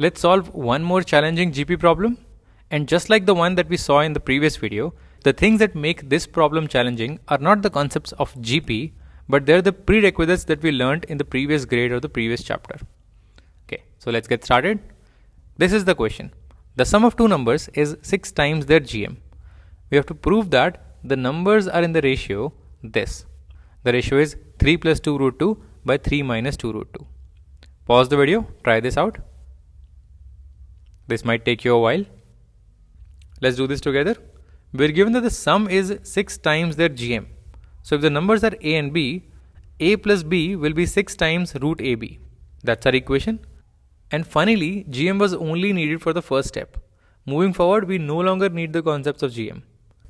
Let's solve one more challenging GP problem. And just like the one that we saw in the previous video, the things that make this problem challenging are not the concepts of GP, but they're the prerequisites that we learned in the previous grade or the previous chapter. Okay, so let's get started. This is the question. The sum of two numbers is 6 times their GM. We have to prove that the numbers are in the ratio this. The ratio is 3 plus 2 root 2 by 3 minus 2 root 2. Pause the video, try this out. This might take you a while. Let's do this together. We're given that the sum is 6 times their GM. So if the numbers are A and B, A plus B will be 6 times root AB. That's our equation. And funnily, GM was only needed for the first step. Moving forward, we no longer need the concepts of GM.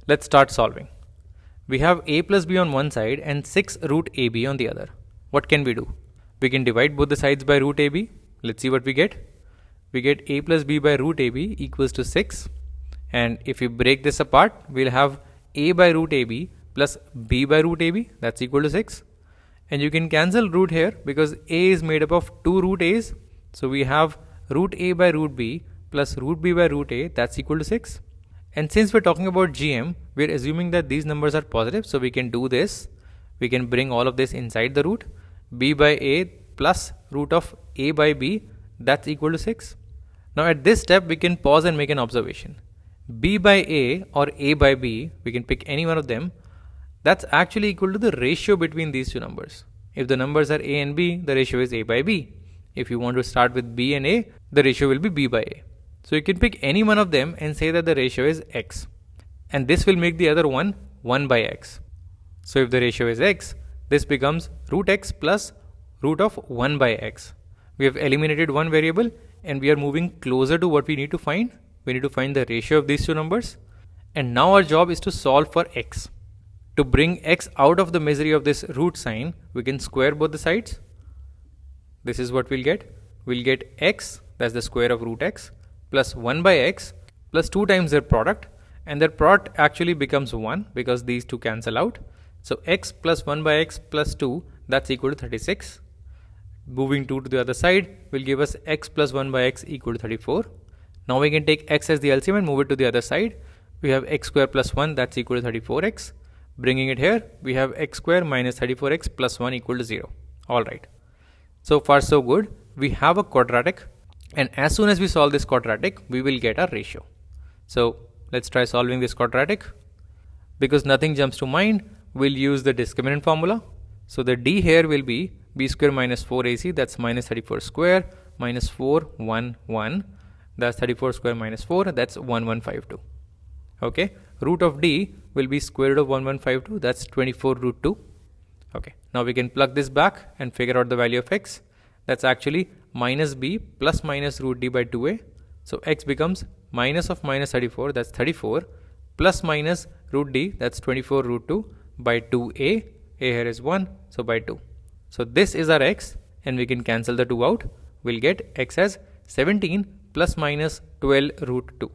Let's start solving. We have A plus B on one side and 6 root AB on the other. What can we do? We can divide both the sides by root AB. Let's see what we get. We get A plus B by root AB equals to 6. And if we break this apart, we'll have A by root AB plus B by root AB. That's equal to 6. And you can cancel root here because A is made up of 2 root A's. So we have root A by root B plus root B by root A. That's equal to 6. And since we're talking about GM, we're assuming that these numbers are positive. So we can do this. We can bring all of this inside the root. B by A plus root of A by B. That's equal to 6. Now at this step, we can pause and make an observation. B by A or A by B, we can pick any one of them. That's actually equal to the ratio between these two numbers. If the numbers are A and B, the ratio is A by B. If you want to start with B and A, the ratio will be B by A. So you can pick any one of them and say that the ratio is X. And this will make the other one 1 by X. So if the ratio is X, this becomes root X plus root of 1 by X. We have eliminated one variable and we are moving closer to what we need to find. We need to find the ratio of these two numbers. And now our job is to solve for X. To bring X out of the misery of this root sign, we can square both the sides. This is what we'll get. We'll get X, that's the square of root X, plus 1 by X, plus 2 times their product. And their product actually becomes 1 because these two cancel out. So X plus 1 by X plus 2, that's equal to 36. Moving 2 to the other side will give us X plus 1 by X equal to 34. Now we can take X as the LCM and move it to the other side. We have X square plus 1, that's equal to 34X. Bringing it here, we have X square minus 34X plus 1 equal to 0. Alright. So far so good. We have a quadratic. And as soon as we solve this quadratic, we will get a ratio. So let's try solving this quadratic. Because nothing jumps to mind, we'll use the discriminant formula. So the D here will be B square minus 4AC, that's minus 34 square, minus 4, 1, 1. That's 34 square minus 4, that's 1152. Okay, root of D will be square root of 1152, that's 24 root 2. Okay, now we can plug this back and figure out the value of X. That's actually minus B plus minus root D by 2A. So X becomes minus of minus 34, that's 34, plus minus root D, that's 24 root 2 by 2A. A here is 1, so by 2. So this is our X and we can cancel the 2 out. We'll get X as 17 plus minus 12 root 2.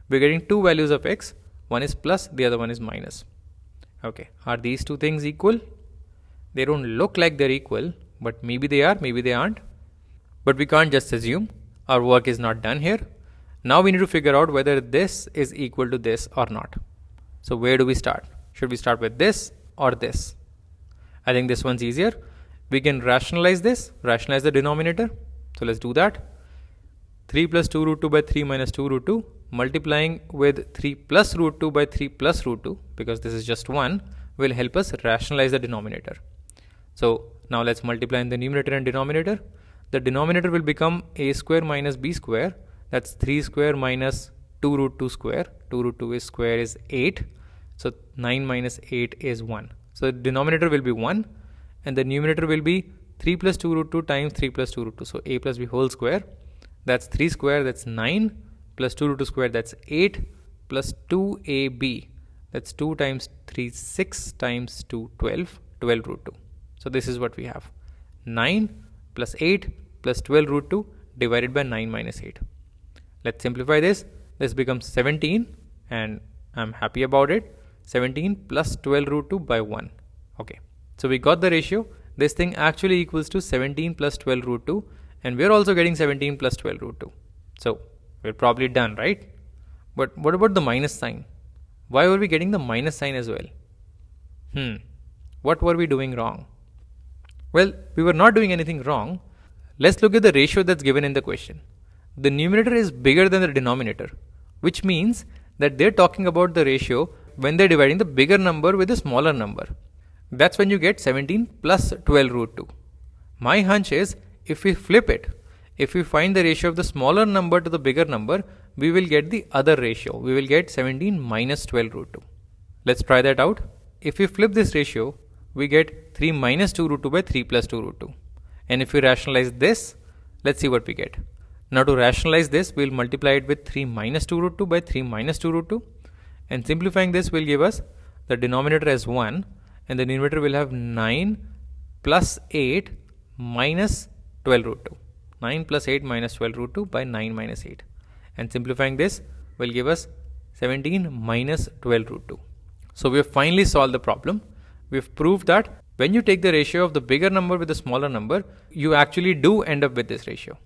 We're getting two values of X. One is plus, the other one is minus. Okay, are these two things equal? They don't look like they're equal, but maybe they are, maybe they aren't. But we can't just assume. Our work is not done here. Now we need to figure out whether this is equal to this or not. So where do we start? Should we start with this or this? I think this one's easier. We can rationalize this, rationalize the denominator. So let's do that. 3 plus 2 root 2 by 3 minus 2 root 2 multiplying with 3 plus root 2 by 3 plus root 2 because this is just 1 will help us rationalize the denominator. So now let's multiply in the numerator and denominator. The denominator will become a square minus b square. That's 3 square minus 2 root 2 square. 2 root 2 is square is 8. So 9 minus 8 is 1. So the denominator will be 1 and the numerator will be 3 plus 2 root 2 times 3 plus 2 root 2. So a plus b whole square. That's 3 square, that's 9, plus 2 root 2 square, that's 8, plus 2ab, that's 2 times 3, 6 times 2, 12, 12 root 2. So this is what we have. 9 plus 8 plus 12 root 2 divided by 9 minus 8. Let's simplify this. This becomes 17 and I'm happy about it. 17 plus 12 root 2 by 1. Okay. So we got the ratio. This thing actually equals to 17 plus 12 root 2. And we're also getting 17 plus 12 root 2. So we're probably done, right? But what about the minus sign? Why were we getting the minus sign as well? What were we doing wrong? Well, we were not doing anything wrong. Let's look at the ratio that's given in the question. The numerator is bigger than the denominator, which means that they're talking about the ratio when they're dividing the bigger number with the smaller number. That's when you get 17 plus 12 root 2. My hunch is, if we flip it, if we find the ratio of the smaller number to the bigger number, we will get the other ratio. We will get 17 minus 12 root 2. Let's try that out. If we flip this ratio, we get 3 minus 2 root 2 by 3 plus 2 root 2. And if we rationalize this, let's see what we get. Now to rationalize this, we'll multiply it with 3 minus 2 root 2 by 3 minus 2 root 2. And simplifying this will give us the denominator as 1 and the numerator will have 9 plus 8 minus 12 root 2. 9 plus 8 minus 12 root 2 by 9 minus 8. And simplifying this will give us 17 minus 12 root 2. So we have finally solved the problem. We've proved that when you take the ratio of the bigger number with the smaller number, you actually do end up with this ratio.